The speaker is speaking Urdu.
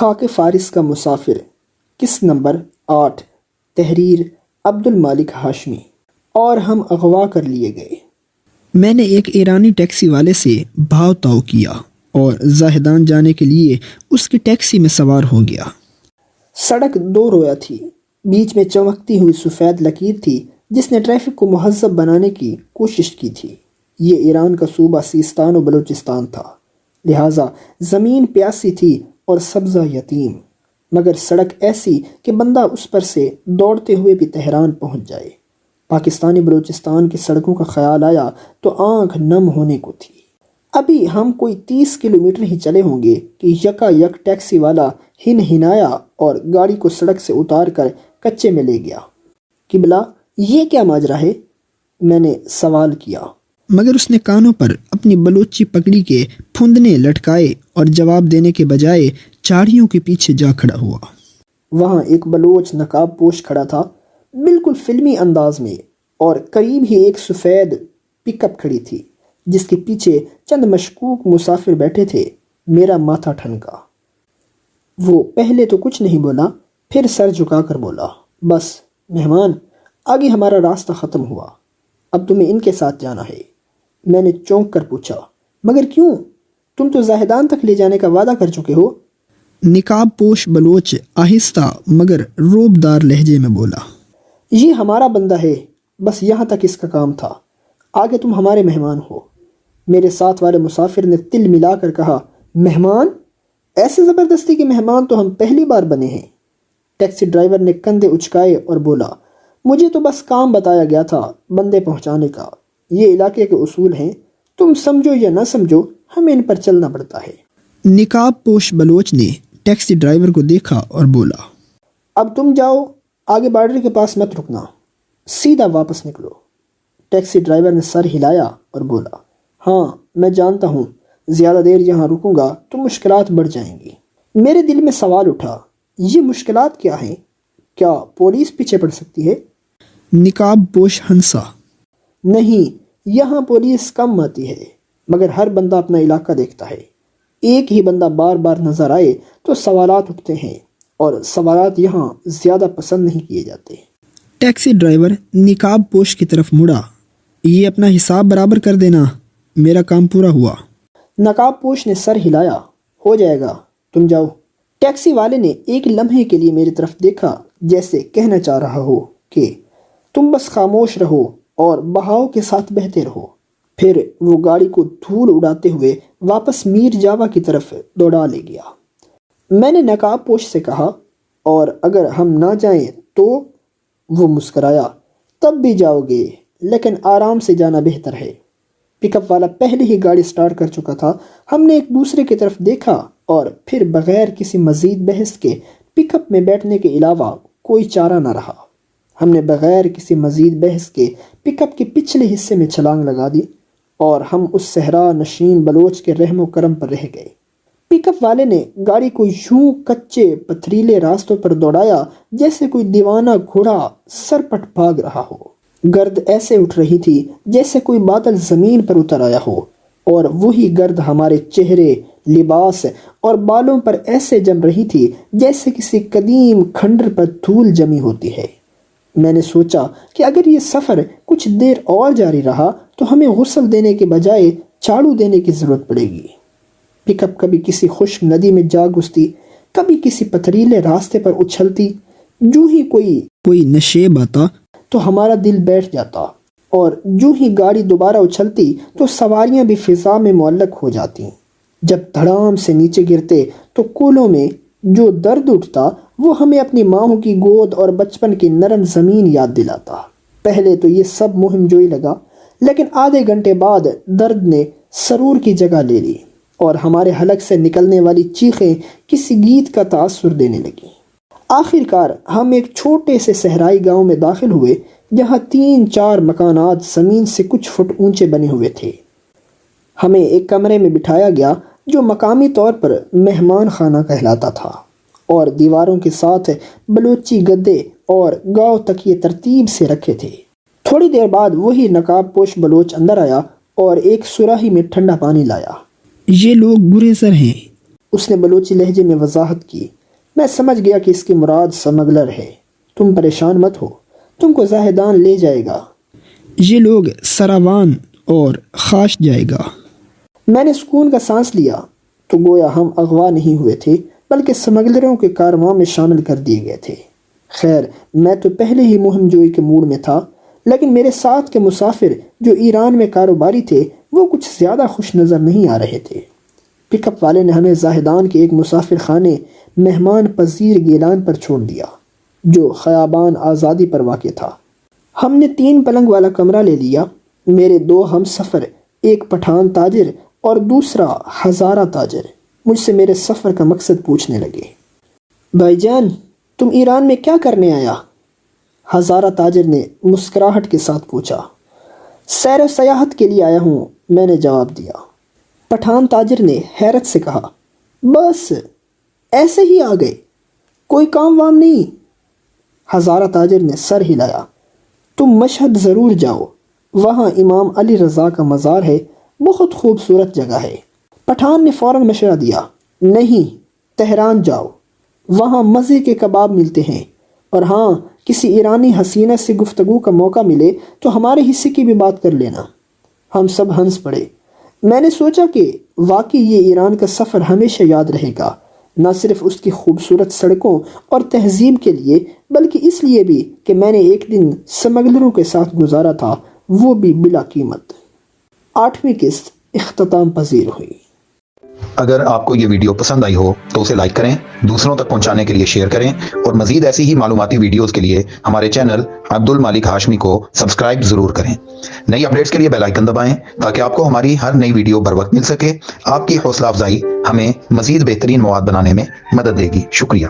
خاک فارس کا مسافر، قسط نمبر 8، تحریر عبد المالک ہاشمی۔ اور ہم اغوا کر لیے گئے۔ میں نے ایک ایرانی ٹیکسی والے سے بھاؤ تاؤ کیا اور زاہدان جانے کے لیے اس کی ٹیکسی میں سوار ہو گیا۔ سڑک دو رویا تھی، بیچ میں چمکتی ہوئی سفید لکیر تھی جس نے ٹریفک کو مہذب بنانے کی کوشش کی تھی۔ یہ ایران کا صوبہ سیستان و بلوچستان تھا، لہٰذا زمین پیاسی تھی اور سبزہ یتیم، مگر سڑک ایسی کہ بندہ اس پر سے دوڑتے ہوئے بھی تہران پہنچ جائے۔ پاکستانی بلوچستان کی سڑکوں کا خیال آیا تو آنکھ نم ہونے کو تھی۔ ابھی ہم کوئی 30 کلومیٹر ہی چلے ہوں گے کہ یکا یک ٹیکسی والا ہنہنایا اور گاڑی کو سڑک سے اتار کر کچے میں لے گیا۔ قبلہ، یہ کیا ماجرا ہے؟ میں نے سوال کیا، مگر اس نے کانوں پر اپنی بلوچی پگڑی کے پھندنے لٹکائے اور جواب دینے کے بجائے چاڑیوں کے پیچھے جا کھڑا ہوا۔ وہاں ایک بلوچ نقاب پوش کھڑا تھا، بالکل فلمی انداز میں، اور قریب ہی ایک سفید پک اپ کھڑی تھی جس کے پیچھے چند مشکوک مسافر بیٹھے تھے۔ میرا ماتھا ٹھنکا۔ وہ پہلے تو کچھ نہیں بولا، پھر سر جھکا کر بولا، بس مہمان، آگے ہمارا راستہ ختم ہوا، اب تمہیں ان کے ساتھ جانا ہے۔ میں نے چونک کر پوچھا، مگر کیوں؟ تم تو زاہدان تک لے جانے کا وعدہ کر چکے ہو۔ نقاب پوش بلوچ آہستہ مگر روبدار لہجے میں بولا، یہ ہمارا بندہ ہے، بس یہاں تک اس کا کام تھا، آگے تم ہمارے مہمان ہو۔ میرے ساتھ والے مسافر نے تل ملا کر کہا، مہمان؟ ایسے زبردستی کے مہمان تو ہم پہلی بار بنے ہیں۔ ٹیکسی ڈرائیور نے کندھے اچکائے اور بولا، مجھے تو بس کام بتایا گیا تھا بندے پہنچانے کا، یہ علاقے کے اصول ہیں، تم سمجھو یا نہ سمجھو ہمیں ان پر چلنا پڑتا ہے۔ نقاب پوش بلوچ نے ٹیکسی ڈرائیور کو دیکھا اور بولا، اب تم جاؤ، آگے بارڈر کے پاس مت رکنا، سیدھا واپس نکلو۔ ٹیکسی ڈرائیور نے سر ہلایا اور بولا، ہاں میں جانتا ہوں، زیادہ دیر یہاں رکوں گا تو مشکلات بڑھ جائیں گی۔ میرے دل میں سوال اٹھا، یہ مشکلات کیا ہیں؟ کیا پولیس پیچھے پڑ سکتی ہے؟ نقاب پوش ہنسا، نہیں، یہاں پولیس کم آتی ہے، مگر ہر بندہ اپنا علاقہ دیکھتا ہے۔ ایک ہی بندہ بار بار نظر آئے تو سوالات اٹھتے ہیں، اور سوالات یہاں زیادہ پسند نہیں کیے جاتے۔ ٹیکسی ڈرائیور نقاب پوش کی طرف مڑا، یہ اپنا حساب برابر کر دینا، میرا کام پورا ہوا۔ نقاب پوش نے سر ہلایا، ہو جائے گا، تم جاؤ۔ ٹیکسی والے نے ایک لمحے کے لیے میری طرف دیکھا، جیسے کہنا چاہ رہا ہو کہ تم بس خاموش رہو اور بہاؤ کے ساتھ بہتے رہو۔ پھر وہ گاڑی کو دھول اڑاتے ہوئے واپس میر جاوا کی طرف دوڑا لے گیا۔ میں نے نقاب پوش سے کہا، اور اگر ہم نہ جائیں تو؟ وہ مسکرایا، تب بھی جاؤ گے، لیکن آرام سے جانا بہتر ہے۔ پک اپ والا پہلے ہی گاڑی سٹارٹ کر چکا تھا۔ ہم نے ایک دوسرے کی طرف دیکھا اور پھر بغیر کسی مزید بحث کے پک اپ میں بیٹھنے کے علاوہ کوئی چارہ نہ رہا۔ ہم نے بغیر کسی مزید بحث کے پک اپ کے پچھلے حصے میں چھلانگ لگا دی اور ہم اس صحرا نشین بلوچ کے رحم و کرم پر رہ گئے۔ پک اپ والے نے گاڑی کو یوں کچے پتھریلے راستوں پر دوڑایا جیسے کوئی دیوانہ گھوڑا سرپٹ بھاگ رہا ہو۔ گرد ایسے اٹھ رہی تھی جیسے کوئی بادل زمین پر اتر آیا ہو، اور وہی گرد ہمارے چہرے، لباس اور بالوں پر ایسے جم رہی تھی جیسے کسی قدیم کھنڈر پر دھول جمی ہوتی ہے۔ میں نے سوچا کہ اگر یہ سفر کچھ دیر اور جاری رہا تو ہمیں غسل دینے کے بجائے جھاڑو دینے کی ضرورت پڑے گی۔ پک اپ کبھی کسی خشک ندی میں جا گھستی، کبھی کسی پتھریلے راستے پر اچھلتی، جو ہی کوئی نشیب آتا تو ہمارا دل بیٹھ جاتا، اور جو ہی گاڑی دوبارہ اچھلتی تو سواریاں بھی فضا میں معلق ہو جاتی۔ جب دھڑام سے نیچے گرتے تو کولوں میں جو درد اٹھتا وہ ہمیں اپنی ماں کی گود اور بچپن کی نرم زمین یاد دلاتا۔ پہلے تو یہ سب مہم جوئی لگا، لیکن آدھے گھنٹے بعد درد نے سرور کی جگہ لے لی اور ہمارے حلق سے نکلنے والی چیخیں کسی گیت کا تاثر دینے لگیں۔ آخر کار ہم ایک چھوٹے سے صحرائی گاؤں میں داخل ہوئے جہاں 3-4 مکانات زمین سے کچھ فٹ اونچے بنے ہوئے تھے۔ ہمیں ایک کمرے میں بٹھایا گیا جو مقامی طور پر مہمان خانہ کہلاتا تھا، اور دیواروں کے ساتھ بلوچی گدے اور گاؤ تکیے ترتیب سے رکھے تھے۔ تھوڑی دیر بعد وہی نقاب پوش بلوچ اندر آیا اور ایک سراہی میں ٹھنڈا پانی لایا۔ یہ لوگ گریزر ہیں، اس نے بلوچی لہجے میں وضاحت کی۔ میں سمجھ گیا کہ اس کی مراد سمگلر ہے۔ تم پریشان مت ہو، تم کو زاہدان لے جائے گا۔ یہ لوگ سراوان اور خاش جائے گا۔ میں نے سکون کا سانس لیا تو گویا ہم اغوا نہیں ہوئے تھے بلکہ سمگلروں کے کارواں میں شامل کر دیے گئے تھے۔ خیر، میں تو پہلے ہی مہم جوئی کے موڈ میں تھا، لیکن میرے ساتھ کے مسافر جو ایران میں کاروباری تھے وہ کچھ زیادہ خوش نظر نہیں آ رہے تھے۔ پک اپ والے نے ہمیں زاہدان کے ایک مسافر خانے مہمان پذیر گیلان پر چھوڑ دیا جو خیابان آزادی پر واقع تھا۔ ہم نے 3 پلنگ والا کمرہ لے لیا۔ میرے 2 ہم سفر، ایک پٹھان تاجر اور دوسرا ہزارہ تاجر، مجھ سے میرے سفر کا مقصد پوچھنے لگے۔ بھائی جان، تم ایران میں کیا کرنے آیا؟ ہزارہ تاجر نے مسکراہٹ کے ساتھ پوچھا۔ سیر و سیاحت کے لیے آیا ہوں، میں نے جواب دیا۔ پٹھان تاجر نے حیرت سے کہا، بس ایسے ہی آ گئے، کوئی کام وام نہیں؟ ہزارہ تاجر نے سر ہلایا۔ تم مشہد ضرور جاؤ، وہاں امام علی رضا کا مزار ہے، بہت خوبصورت جگہ ہے۔ پٹھان نے فوراً مشورہ دیا، نہیں، تہران جاؤ، وہاں مزے کے کباب ملتے ہیں، اور ہاں، کسی ایرانی حسینہ سے گفتگو کا موقع ملے تو ہمارے حصے کی بھی بات کر لینا۔ ہم سب ہنس پڑے۔ میں نے سوچا کہ واقعی یہ ایران کا سفر ہمیشہ یاد رہے گا، نہ صرف اس کی خوبصورت سڑکوں اور تہذیب کے لیے بلکہ اس لیے بھی کہ میں نے ایک دن سمگلروں کے ساتھ گزارا تھا، وہ بھی بلا قیمت۔ 8ویں قسط اختتام پذیر ہوئی۔ اگر آپ کو یہ ویڈیو پسند آئی ہو تو اسے لائک کریں، دوسروں تک پہنچانے کے لیے شیئر کریں، اور مزید ایسی ہی معلوماتی ویڈیوز کے لیے ہمارے چینل عبد المالک ہاشمی کو سبسکرائب ضرور کریں۔ نئی اپڈیٹس کے لیے بیل آئیکن دبائیں تاکہ آپ کو ہماری ہر نئی ویڈیو بر وقت مل سکے۔ آپ کی حوصلہ افزائی ہمیں مزید بہترین مواد بنانے میں مدد دے گی۔ شکریہ۔